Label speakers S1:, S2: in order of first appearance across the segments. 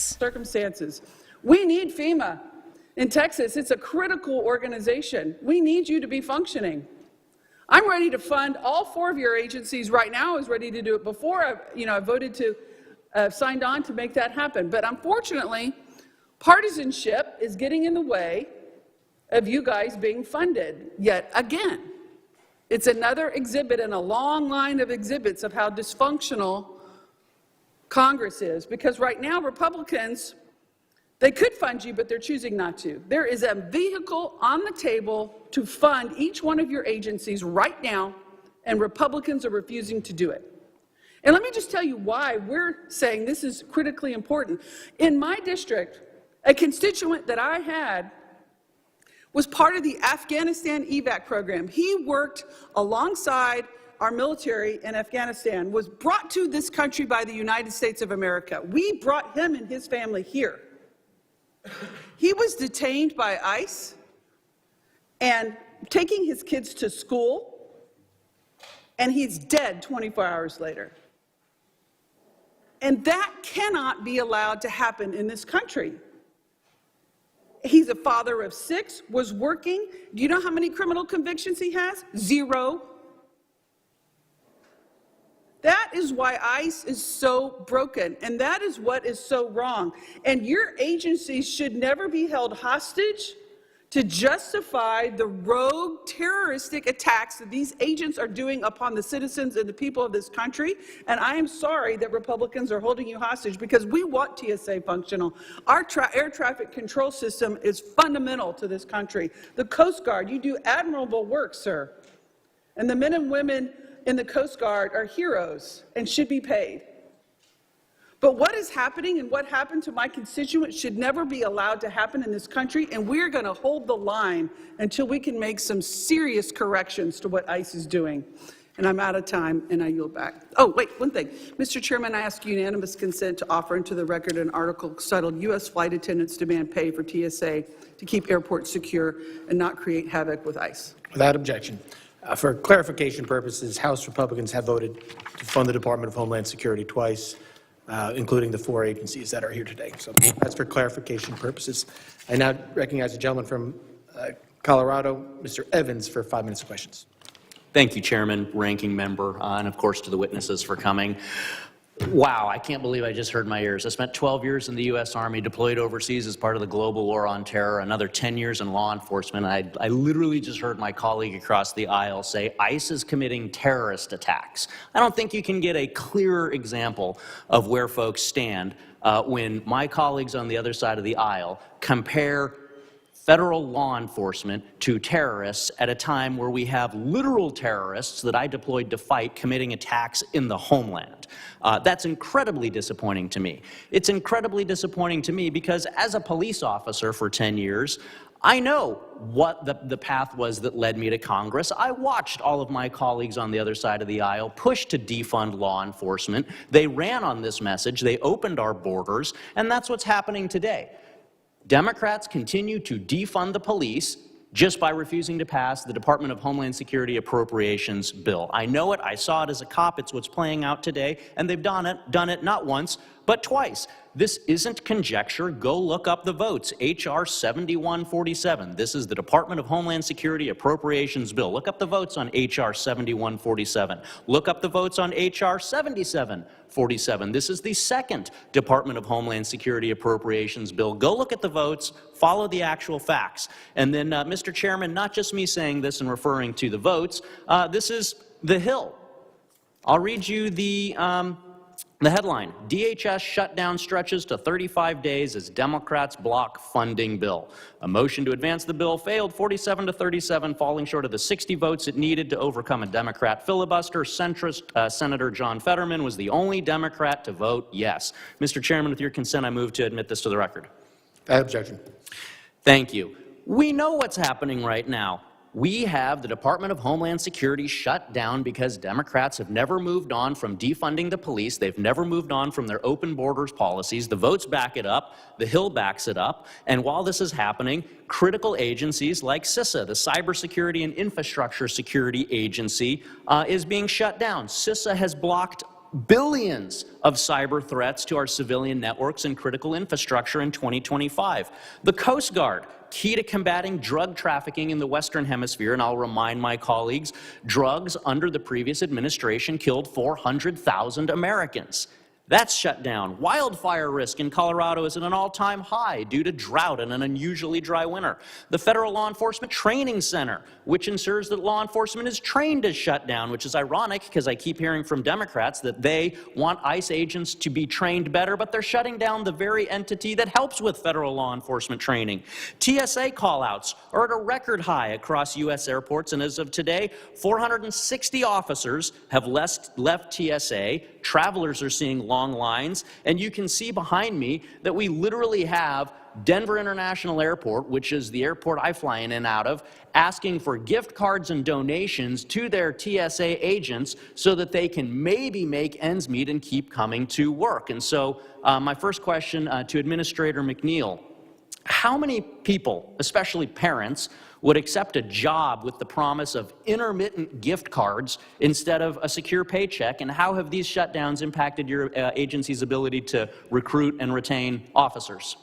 S1: circumstances. We need FEMA. In Texas, it's a critical organization. We need you to be functioning. I'm ready to fund all 4 of your agencies right now. I was ready to do it before I voted to signed on to make that happen. But unfortunately, partisanship is getting in the way of you guys being funded yet again. It's another exhibit in a long line of exhibits of how dysfunctional Congress is, because right now Republicans, they could fund you, but they're choosing not to. There is a vehicle on the table to fund each one of your agencies right now, and Republicans are refusing to do it. And let me just tell you why we're saying this is critically important. In my district, a constituent that I had was part of the Afghanistan evac program. He worked alongside our military in Afghanistan, was brought to this country by the United States of America. We brought him and his family here. He was detained by ICE and taking his kids to school, and he's dead 24 hours later. And that cannot be allowed to happen in this country. He's a father of 6, was working. Do you know how many criminal convictions he has? 0. That is why ICE is so broken, and that is what is so wrong. And your agencies should never be held hostage to justify the rogue terroristic attacks that these agents are doing upon the citizens and the people of this country. And I am sorry that Republicans are holding you hostage, because we want TSA functional. Our air traffic control system is fundamental to this country. The Coast Guard, you do admirable work, sir. And the men and women in the Coast Guard are heroes and should be paid. But what is happening and what happened to my constituents should never be allowed to happen in this country, and we're going to hold the line until we can make some serious corrections to what ICE is doing. And I'm out of time, and I yield back. Oh, wait, one thing. Mr. Chairman, I ask unanimous consent to offer into the record an article titled U.S. Flight Attendants Demand Pay for TSA to Keep Airports Secure and Not Create Havoc with ICE.
S2: Without objection. For clarification purposes, House Republicans have voted to fund the Department of Homeland Security twice, including the 4 agencies that are here today. So that's for clarification purposes. I now recognize the gentleman from Colorado, Mr. Evans, for 5 minutes of questions.
S3: Thank you, Chairman, Ranking Member, and of course to the witnesses for coming. Wow, I can't believe I just heard my ears. I spent 12 years in the U.S. Army, deployed overseas as part of the global war on terror, another 10 years in law enforcement. I literally just heard my colleague across the aisle say ICE is committing terrorist attacks. I don't think you can get a clearer example of where folks stand when my colleagues on the other side of the aisle compare federal law enforcement to terrorists at a time where we have literal terrorists that I deployed to fight committing attacks in the homeland. That's incredibly disappointing to me. It's incredibly disappointing to me because as a police officer for 10 years, I know what the path was that led me to Congress. I watched all of my colleagues on the other side of the aisle push to defund law enforcement. They ran on this message. They opened our borders, and that's what's happening today. Democrats continue to defund the police just by refusing to pass the Department of Homeland Security Appropriations bill. I know it. I saw it as a cop. It's what's playing out today, and they've done it not once, but twice. This isn't conjecture. Go look up the votes. H.R. 7147. This is the Department of Homeland Security Appropriations bill. Look up the votes on H.R. 7147. Look up the votes on H.R. 7747. This is the second Department of Homeland Security Appropriations bill. Go look at the votes, follow the actual facts. And then, Mr. Chairman, not just me saying this and referring to the votes, this is the Hill. I'll read you the headline: DHS shutdown stretches to 35 days as Democrats block funding bill. A motion to advance the bill failed 47 to 37, falling short of the 60 votes it needed to overcome a Democrat filibuster. Centrist Senator John Fetterman was the only Democrat to vote yes. Mr. Chairman, with your consent, I move to admit this to the record.
S2: Without objection.
S3: Thank you. We know what's happening right now. We have the Department of Homeland Security shut down because Democrats have never moved on from defunding the police. They've never moved on from their open borders policies. The votes back it up. The Hill backs it up. And while this is happening, critical agencies like CISA, the Cybersecurity and Infrastructure Security Agency, is being shut down. CISA has blocked billions of cyber threats to our civilian networks and critical infrastructure in 2025. The Coast Guard, key to combating drug trafficking in the Western Hemisphere, and I'll remind my colleagues, drugs under the previous administration killed 400,000 Americans. That's shut down. Wildfire risk in Colorado is at an all-time high due to drought and an unusually dry winter. The Federal Law Enforcement Training Center, which ensures that law enforcement is trained, is shut down, which is ironic because I keep hearing from Democrats that they want ICE agents to be trained better, but they're shutting down the very entity that helps with federal law enforcement training. TSA callouts are at a record high across U.S. airports, and as of today, 460 officers have left TSA. Travelers are seeing long lines, and you can see behind me that we literally have Denver International Airport, which is the airport I fly in and out of, asking for gift cards and donations to their TSA agents so that they can maybe make ends meet and keep coming to work. And so my first question to Administrator McNeil, how many people, especially parents, would accept a job with the promise of intermittent gift cards instead of a secure paycheck, and how have these shutdowns impacted your agency's ability to recruit and retain officers?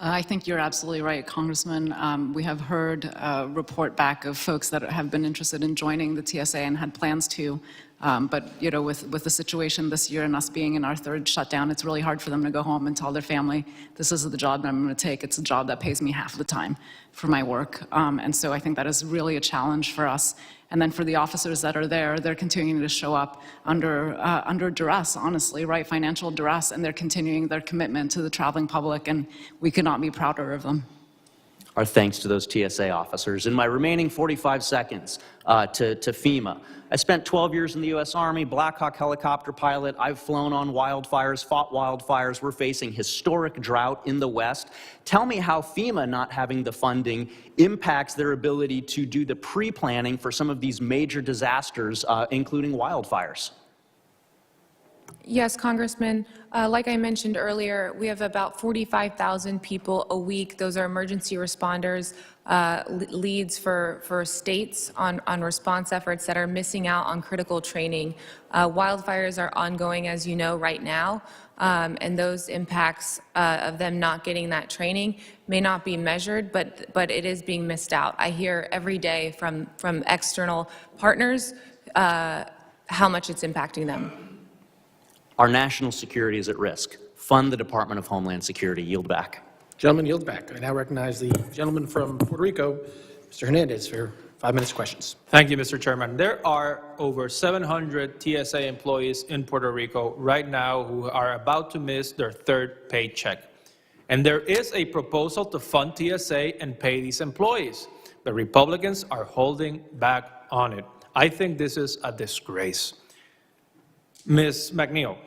S4: I think you're absolutely right, Congressman. We have heard a report back of folks that have been interested in joining the TSA and had plans to. But, you know, with the situation this year and us being in our third shutdown, it's really hard for them to go home and tell their family, this is the job that I'm going to take. It's a job that pays me half the time for my work. And so I think that is really a challenge for us. And then for the officers that are there, they're continuing to show up under duress, honestly, right? Financial duress, and they're continuing their commitment to the traveling public, and we could not be prouder of them.
S3: Our thanks to those TSA officers. In my remaining 45 seconds to FEMA, I spent 12 years in the U.S. Army, Black Hawk helicopter pilot. I've flown on wildfires, fought wildfires. We're facing historic drought in the West. Tell me how FEMA not having the funding impacts their ability to do the pre-planning for some of these major disasters, including wildfires.
S5: Yes, Congressman. Like I mentioned earlier, we have about 45,000 people a week. Those are emergency responders, leads for states on response efforts that are missing out on critical training. Wildfires are ongoing, as you know, right now, and those impacts of them not getting that training may not be measured, but it is being missed out. I hear every day from external partners how much it's impacting them.
S3: Our national security is at risk. Fund the Department of Homeland Security. Yield back.
S2: Gentleman yields back. I now recognize the gentleman from Puerto Rico, Mr. Hernandez, for 5 minutes questions.
S6: Thank you, Mr. Chairman. There are over 700 TSA employees in Puerto Rico right now who are about to miss their third paycheck. And there is a proposal to fund TSA and pay these employees. The Republicans are holding back on it. I think this is a disgrace. Ms. McNeil,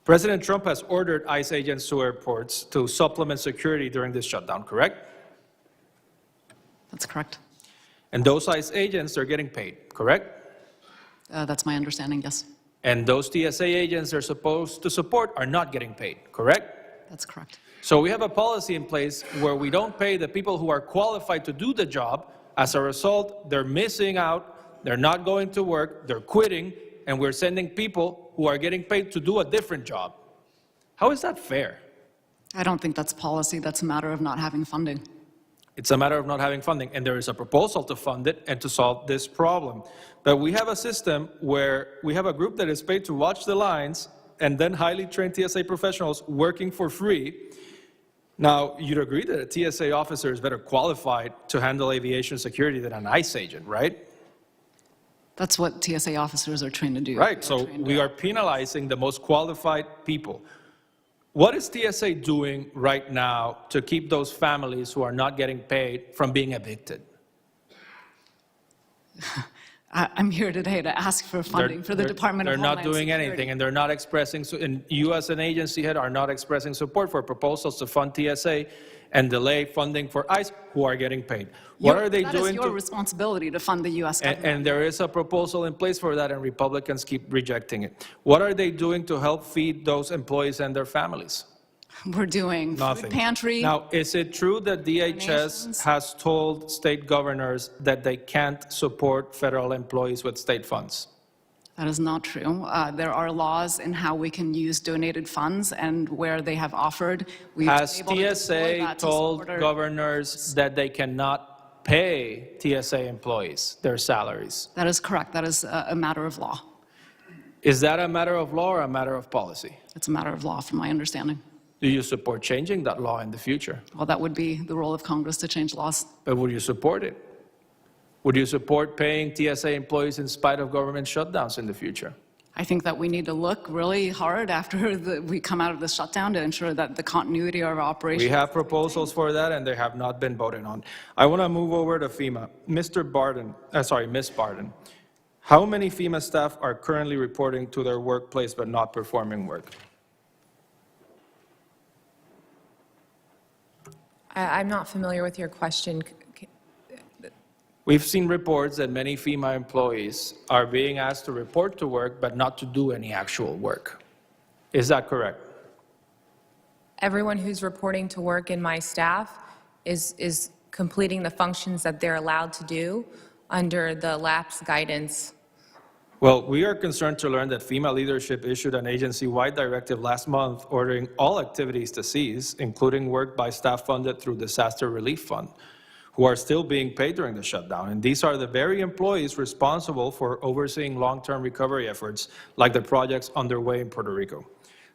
S6: President Trump has ordered ICE agents to airports to supplement security during this shutdown, correct?
S4: That's correct.
S6: And those ICE agents are getting paid, correct?
S4: That's my understanding, yes.
S6: And those TSA agents they're supposed to support are not getting paid, correct?
S4: That's correct.
S6: So we have a policy in place where we don't pay the people who are qualified to do the job. As a result, they're missing out, they're not going to work, they're quitting, and we're sending people who are getting paid to do a different job. How is that fair?
S4: I don't think that's policy. That's a matter of not having funding.
S6: It's a matter of not having funding, and there is a proposal to fund it and to solve this problem. But we have a system where we have a group that is paid to watch the lines and then highly trained TSA professionals working for free. Now, you'd agree that a TSA officer is better qualified to handle aviation security than an ICE agent, right?
S4: That's what TSA officers are trained to do.
S6: Right, so we are penalizing the most qualified people. What is TSA doing right now to keep those families who are not getting paid from being evicted?
S4: I'm here today to ask for funding for the Department of Homeland Security.
S6: They're not doing anything, and they're not expressing, and you as an agency head are not expressing support for proposals to fund TSA and delay funding for ICE, who are getting paid. What are they doing?
S4: That is your responsibility to fund the U.S. government.
S6: And there is a proposal in place for that, and Republicans keep rejecting it. What are they doing to help feed those employees and their families?
S4: We're doing
S6: Nothing.
S4: food pantry.
S6: Now, is it true that DHS has told state governors that they can't support federal employees with state funds?
S4: That is not true. There are laws in how we can use donated funds, and where they have offered, we've been
S6: Has
S4: able to deploy
S6: TSA
S4: that to
S6: told
S4: support our-
S6: governors that they cannot pay TSA employees their salaries?
S4: That is correct. That is a matter of law.
S6: Is that a matter of law or a matter of policy?
S4: It's a matter of law, from my understanding.
S6: Do you support changing that law in the future?
S4: Well, that would be the role of Congress to change laws.
S6: But would you support it? Would you support paying TSA employees in spite of government shutdowns in the future?
S4: I think that we need to look really hard after we come out of the shutdown to ensure that the continuity of our operations.
S6: We have proposals for that, and they have not been voted on. I want to move over to FEMA. Ms. Barden, how many FEMA staff are currently reporting to their workplace but not performing work?
S5: I'm not familiar with your question.
S6: We've seen reports that many FEMA employees are being asked to report to work but not to do any actual work. Is that correct?
S5: Everyone who's reporting to work in my staff is completing the functions that they're allowed to do under the lapse guidance.
S6: Well, we are concerned to learn that FEMA leadership issued an agency-wide directive last month ordering all activities to cease, including work by staff funded through Disaster Relief Fund, who are still being paid during the shutdown. And these are the very employees responsible for overseeing long-term recovery efforts, like the projects underway in Puerto Rico.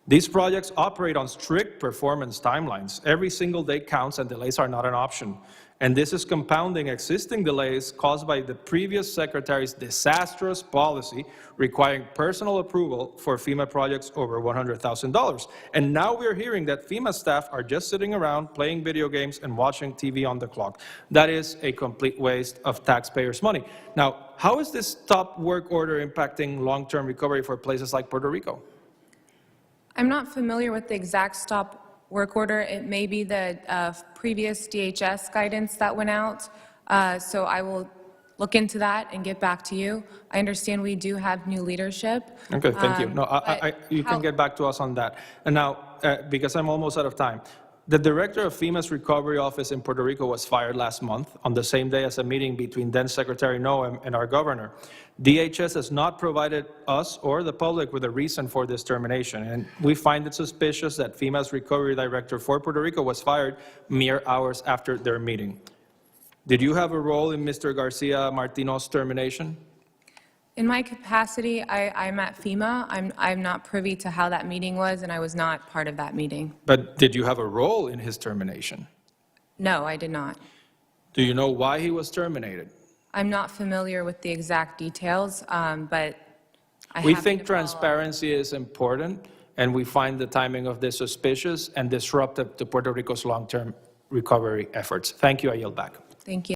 S6: These projects operate on strict performance timelines. Every single day counts, and delays are not an option. And this is compounding existing delays caused by the previous secretary's disastrous policy requiring personal approval for FEMA projects over $100,000. And now we're hearing that FEMA staff are just sitting around playing video games and watching TV on the clock. That is a complete waste of taxpayers' money. Now, how is this stop work order impacting long-term recovery for places like Puerto Rico?
S5: I'm not familiar with the exact stop work order. It may be the previous DHS guidance that went out. So I will look into that and get back to you. I understand we do have new leadership.
S6: Okay, thank you. No, you
S5: how-
S6: can get back to us on that. And now, because I'm almost out of time, the director of FEMA's recovery office in Puerto Rico was fired last month on the same day as a meeting between then Secretary Noem and our governor. DHS has not provided us or the public with a reason for this termination, and we find it suspicious that FEMA's recovery director for Puerto Rico was fired mere hours after their meeting. Did you have a role in Mr. Garcia Martino's termination?
S5: In my capacity, I'm at FEMA. I'm not privy to how that meeting was, and I was not part of that meeting.
S6: But did you have a role in his termination?
S5: No, I did not.
S6: Do you know why he was terminated?
S5: I'm not familiar with the exact details, but I
S6: We
S5: happen
S6: think
S5: to follow up.
S6: transparency is important, and we find the timing of this suspicious and disruptive to Puerto Rico's long-term recovery efforts. Thank you. I yield back.
S5: Thank you.